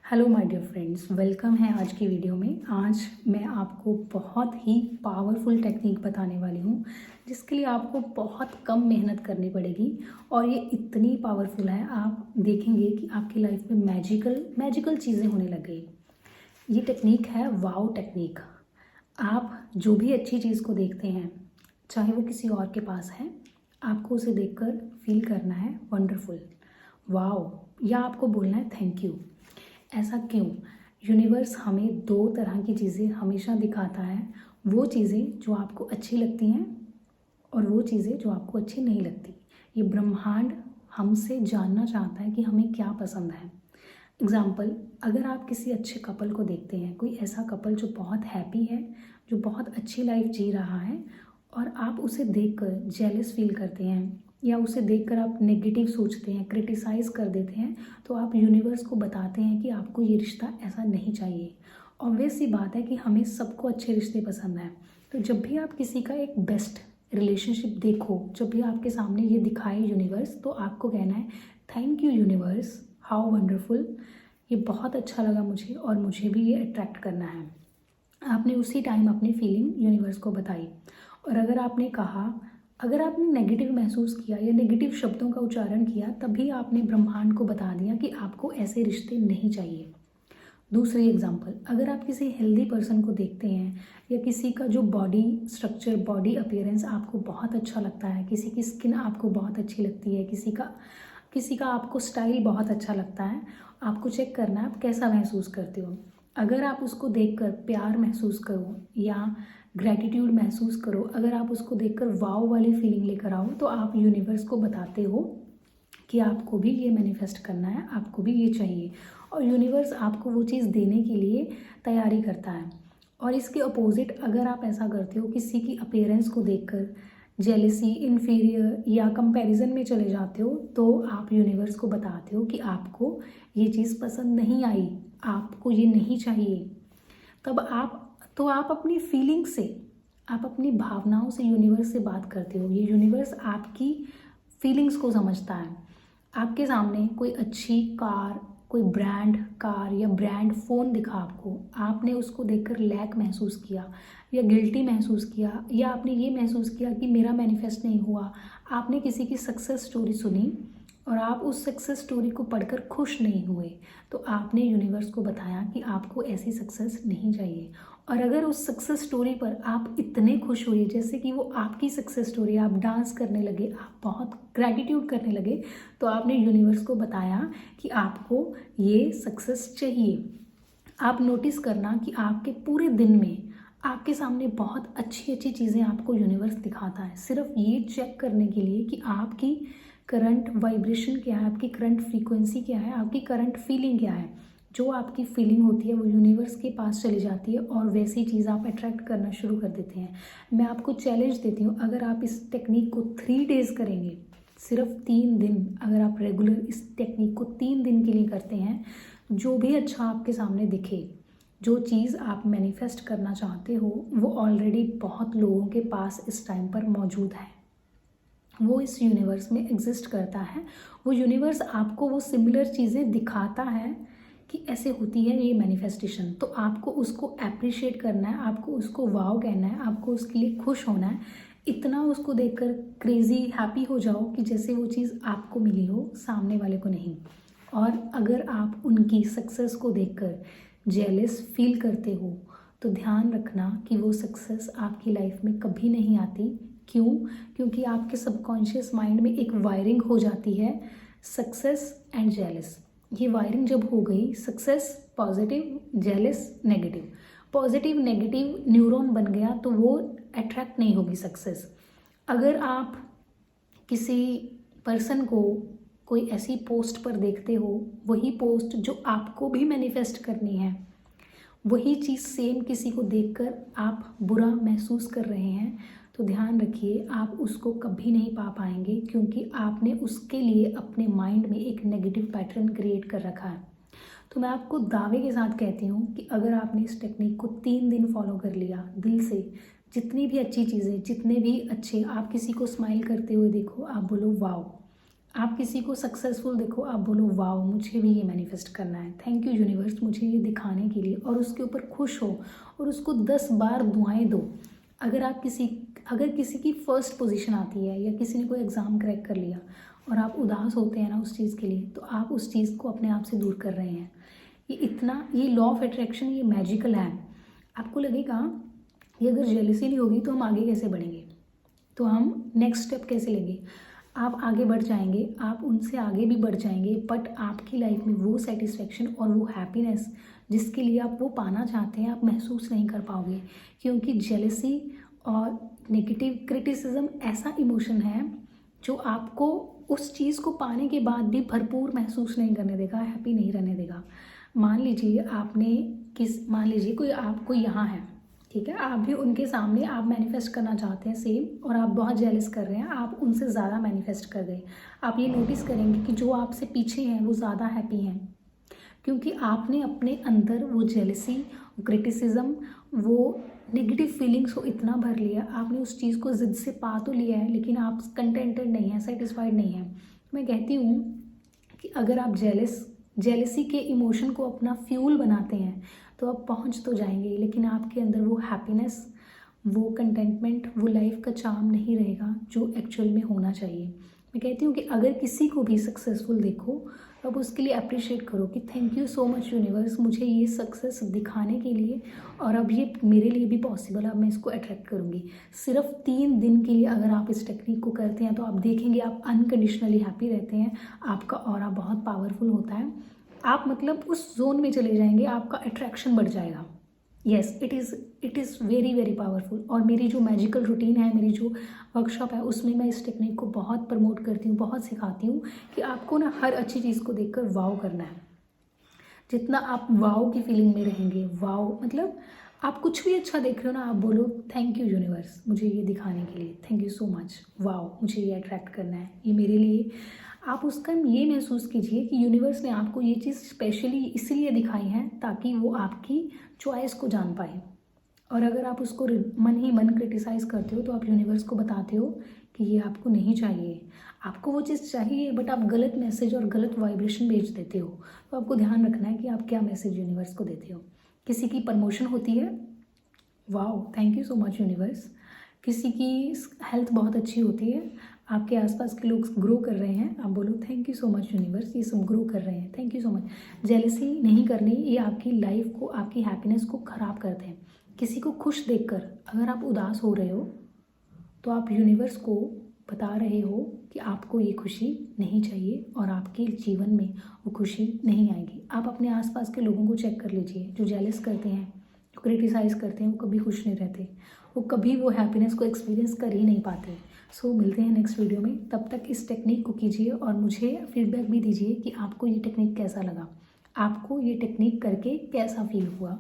Hello my dear friends, welcome है आज की वीडियो में। आज मैं आपको बहुत ही पावरफुल टेक्निक बताने वाली हूँ जिसके लिए आपको बहुत कम मेहनत करनी पड़ेगी और ये इतनी पावरफुल है, आप देखेंगे कि आपकी लाइफ में मैजिकल चीज़ें होने लग गई। ये टेक्निक है वाव टेक्निक। आप जो भी अच्छी चीज़ को देखते हैं, चाहे वो किसी और के पास है, आपको उसे देखकर फील करना है वंडरफुल, वाव, या आपको बोलना है थैंक यू। ऐसा क्यों? यूनिवर्स हमें दो तरह की चीज़ें हमेशा दिखाता है, वो चीज़ें जो आपको अच्छी लगती हैं और वो चीज़ें जो आपको अच्छी नहीं लगती। ये ब्रह्मांड हमसे जानना चाहता है कि हमें क्या पसंद है। एग्ज़ाम्पल, अगर आप किसी अच्छे कपल को देखते हैं, कोई ऐसा कपल जो बहुत हैप्पी है, जो बहुत अच्छी लाइफ जी रहा है, और आप उसे देखकर जेलस फील करते हैं या उसे देखकर आप नेगेटिव सोचते हैं, क्रिटिसाइज़ कर देते हैं, तो आप यूनिवर्स को बताते हैं कि आपको ये रिश्ता ऐसा नहीं चाहिए। ऑब्वियस सी बात है कि हमें सबको अच्छे रिश्ते पसंद हैं। तो जब भी आप किसी का एक बेस्ट रिलेशनशिप देखो, जब भी आपके सामने ये दिखाए यूनिवर्स, तो आपको कहना है thank you universe, how wonderful, ये बहुत अच्छा लगा मुझे और मुझे भी ये अट्रैक्ट करना है। आपने उसी टाइम अपनी फीलिंग यूनिवर्स को बताई। और अगर आपने नेगेटिव महसूस किया या नेगेटिव शब्दों का उच्चारण किया, तभी आपने ब्रह्मांड को बता दिया कि आपको ऐसे रिश्ते नहीं चाहिए। दूसरी एग्जांपल, अगर आप किसी हेल्दी पर्सन को देखते हैं या किसी का जो बॉडी स्ट्रक्चर, बॉडी अपीयरेंस आपको बहुत अच्छा लगता है, किसी की स्किन आपको बहुत अच्छी लगती है, किसी का आपको स्टाइल बहुत अच्छा लगता है, आपको चेक करना है आप कैसा महसूस करते हो। अगर आप उसको देखकर प्यार महसूस करो या ग्रैटिट्यूड महसूस करो, अगर आप उसको देखकर वाव वाली फीलिंग लेकर आओ, तो आप यूनिवर्स को बताते हो कि आपको भी ये मैनिफेस्ट करना है, आपको भी ये चाहिए, और यूनिवर्स आपको वो चीज़ देने के लिए तैयारी करता है। और इसके अपोजिट अगर आप ऐसा करते हो, किसी की अपीयरेंस को देखकर जेलिसी, इन्फीरियर या कंपैरिजन में चले जाते हो, तो आप यूनिवर्स को बताते हो कि आपको ये चीज़ पसंद नहीं आई, आपको ये नहीं चाहिए। तब आप अपनी फीलिंग से, आप अपनी भावनाओं से यूनिवर्स से बात करते हो। ये यूनिवर्स आपकी फीलिंग्स को समझता है। आपके सामने कोई अच्छी कार, कोई ब्रांड कार या ब्रांड फ़ोन दिखा आपको, आपने उसको देखकर लैक महसूस किया या गिल्टी महसूस किया, या आपने ये महसूस किया कि मेरा मैनिफेस्ट नहीं हुआ। आपने किसी की सक्सेस स्टोरी सुनी और आप उस सक्सेस स्टोरी को पढ़कर खुश नहीं हुए, तो आपने यूनिवर्स को बताया कि आपको ऐसी सक्सेस नहीं चाहिए। और अगर उस सक्सेस स्टोरी पर आप इतने खुश हुए, जैसे कि वो आपकी सक्सेस स्टोरी, आप डांस करने लगे, आप बहुत ग्रैटिट्यूड करने लगे, तो आपने यूनिवर्स को बताया कि आपको ये सक्सेस चाहिए। आप नोटिस करना कि आपके पूरे दिन में आपके सामने बहुत अच्छी अच्छी चीज़ें आपको यूनिवर्स दिखाता है, सिर्फ ये चेक करने के लिए कि आपकी करंट वाइब्रेशन क्या है, आपकी करंट फ्रीक्वेंसी क्या है, आपकी करंट फीलिंग क्या है। जो आपकी फीलिंग होती है वो यूनिवर्स के पास चली जाती है और वैसी चीज़ आप अट्रैक्ट करना शुरू कर देते हैं। मैं आपको चैलेंज देती हूँ, अगर आप इस टेक्निक को 3 डेज़ करेंगे, सिर्फ 3 दिन, अगर आप रेगुलर इस टेक्निक को 3 दिन के लिए करते हैं, जो भी अच्छा आपके सामने दिखे, जो चीज़ आप मैनिफेस्ट करना चाहते हो, वो ऑलरेडी बहुत लोगों के पास इस टाइम पर मौजूद है, वो इस यूनिवर्स में एग्जिस्ट करता है। वो यूनिवर्स आपको वो सिमिलर चीज़ें दिखाता है कि ऐसे होती है ये मैनिफेस्टेशन, तो आपको उसको अप्रिशिएट करना है, आपको उसको वाव कहना है, आपको उसके लिए खुश होना है। इतना उसको देखकर क्रेजी हैप्पी हो जाओ कि जैसे वो चीज़ आपको मिली हो, सामने वाले को नहीं। और अगर आप उनकी सक्सेस को देखकर जेलस फील करते हो, तो ध्यान रखना कि वो सक्सेस आपकी लाइफ में कभी नहीं आती। क्यों? क्योंकि आपके सबकॉन्शियस माइंड में एक वायरिंग हो जाती है, सक्सेस एंड जेलस। ये वायरिंग जब हो गई, success positive, jealous negative, positive negative neuron बन गया, तो वो अट्रैक्ट नहीं होगी सक्सेस। अगर आप किसी पर्सन को कोई ऐसी पोस्ट पर देखते हो, वही पोस्ट जो आपको भी मैनिफेस्ट करनी है, वही चीज़ सेम किसी को देखकर आप बुरा महसूस कर रहे हैं, तो ध्यान रखिए आप उसको कभी नहीं पा पाएंगे, क्योंकि आपने उसके लिए अपने माइंड में एक नेगेटिव पैटर्न क्रिएट कर रखा है। तो मैं आपको दावे के साथ कहती हूँ कि अगर आपने इस टेक्निक को 3 दिन फॉलो कर लिया दिल से, जितनी भी अच्छी चीज़ें, जितने भी अच्छे, आप किसी को स्माइल करते हुए देखो, आप बोलो वाओ, आप किसी को सक्सेसफुल देखो, आप बोलो वाओ मुझे भी ये मैनिफेस्ट करना है, थैंक यू यूनिवर्स मुझे ये दिखाने के लिए, और उसके ऊपर खुश हो और उसको 10 बार दुआएं दो। अगर किसी की फर्स्ट पोजीशन आती है या किसी ने कोई एग्ज़ाम क्रैक कर लिया और आप उदास होते हैं ना उस चीज़ के लिए, तो आप उस चीज़ को अपने आप से दूर कर रहे हैं। ये लॉ ऑफ अट्रैक्शन ये मैजिकल है। आपको लगेगा कि अगर जेलसी नहीं होगी तो हम आगे कैसे बढ़ेंगे, तो हम नेक्स्ट स्टेप कैसे लेंगे। आप आगे बढ़ जाएंगे, आप उनसे आगे भी बढ़ जाएंगे, बट आपकी लाइफ में वो सेटिस्फेक्शन और वो हैप्पीनेस जिसके लिए आप वो पाना चाहते हैं, आप महसूस नहीं कर पाओगे। क्योंकि जेलसी और नेगेटिव क्रिटिसिज्म ऐसा इमोशन है जो आपको उस चीज़ को पाने के बाद भी भरपूर महसूस नहीं करने देगा, हैप्पी नहीं रहने देगा। मान लीजिए कोई आपको यहाँ है, ठीक है, आप भी उनके सामने आप मैनिफेस्ट करना चाहते हैं सेम, और आप बहुत जेलस कर रहे हैं, आप उनसे ज़्यादा मैनिफेस्ट कर गए। आप ये नोटिस करेंगे कि जो आपसे पीछे हैं वो ज़्यादा हैप्पी हैं, क्योंकि आपने अपने अंदर वो जेलसी, क्रिटिसिज्म, वो नेगेटिव फीलिंग्स को इतना भर लिया, आपने उस चीज़ को ज़िद से पा तो लिया है, लेकिन आप कंटेंटेड नहीं हैं, सेटिस्फाइड नहीं हैं। मैं कहती हूँ कि अगर आप जेलसी के इमोशन को अपना फ्यूल बनाते हैं तो आप पहुंच तो जाएंगे, लेकिन आपके अंदर वो हैप्पीनेस, वो कंटेंटमेंट, वो लाइफ का चार्म नहीं रहेगा जो एक्चुअल में होना चाहिए। मैं कहती हूँ कि अगर किसी को भी सक्सेसफुल देखो तो आप उसके लिए अप्रिशिएट करो कि thank you so much universe मुझे ये सक्सेस दिखाने के लिए, और अब ये मेरे लिए भी पॉसिबल है, अब मैं इसको अट्रैक्ट करूँगी। सिर्फ 3 दिन के लिए अगर आप इस टेक्निक को करते हैं तो आप देखेंगे आप अनकंडीशनली हैप्पी रहते हैं, आपका ऑरा बहुत पावरफुल होता है, आप मतलब उस जोन में चले जाएंगे, आपका अट्रैक्शन बढ़ जाएगा। Yes, it is very very powerful. और मेरी जो मैजिकल रूटीन है, मेरी जो वर्कशॉप है, उसमें मैं इस टेक्निक को बहुत प्रमोट करती हूँ, बहुत सिखाती हूँ कि आपको ना हर अच्छी चीज़ को देखकर वाव करना है। जितना आप वाव की फीलिंग में रहेंगे, वाव मतलब आप कुछ भी अच्छा देख रहे हो ना, आप बोलो थैंक यू यूनिवर्स मुझे ये दिखाने के लिए, थैंक यू सो मच, वाव मुझे ये अट्रैक्ट करना है, ये मेरे लिए। आप उसका ये महसूस कीजिए कि यूनिवर्स ने आपको ये चीज़ स्पेशली इसलिए दिखाई है ताकि वो आपकी चॉइस को जान पाए। और अगर आप उसको मन ही मन क्रिटिसाइज़ करते हो तो आप यूनिवर्स को बताते हो कि ये आपको नहीं चाहिए, आपको वो चीज़ चाहिए, बट आप गलत मैसेज और गलत वाइब्रेशन भेज देते हो। तो आपको ध्यान रखना है कि आप क्या मैसेज यूनिवर्स को देते हो। किसी की प्रमोशन होती है, wow thank you so much universe. किसी की हेल्थ बहुत अच्छी होती है, आपके आसपास के लोग ग्रो कर रहे हैं, आप बोलो thank you so much universe ये सब ग्रो कर रहे हैं, thank you so much. Jealousy नहीं करनी, ये आपकी लाइफ को, आपकी हैप्पीनेस को ख़राब करते हैं। किसी को खुश देखकर अगर आप उदास हो रहे हो तो आप यूनिवर्स को बता रहे हो कि आपको ये खुशी नहीं चाहिए और आपके जीवन में वो खुशी नहीं आएगी। आप अपने आसपास के लोगों को चेक कर लीजिए, जो जेलस करते हैं, जो क्रिटिसाइज़ करते हैं, वो कभी खुश नहीं रहते, वो कभी वो हैप्पीनेस को एक्सपीरियंस कर ही नहीं पाते। सो मिलते हैं नेक्स्ट वीडियो में, तब तक इस टेक्निक को कीजिए और मुझे फीडबैक भी दीजिए कि आपको ये टेक्निक कैसा लगा, आपको ये टेक्निक करके कैसा फील हुआ।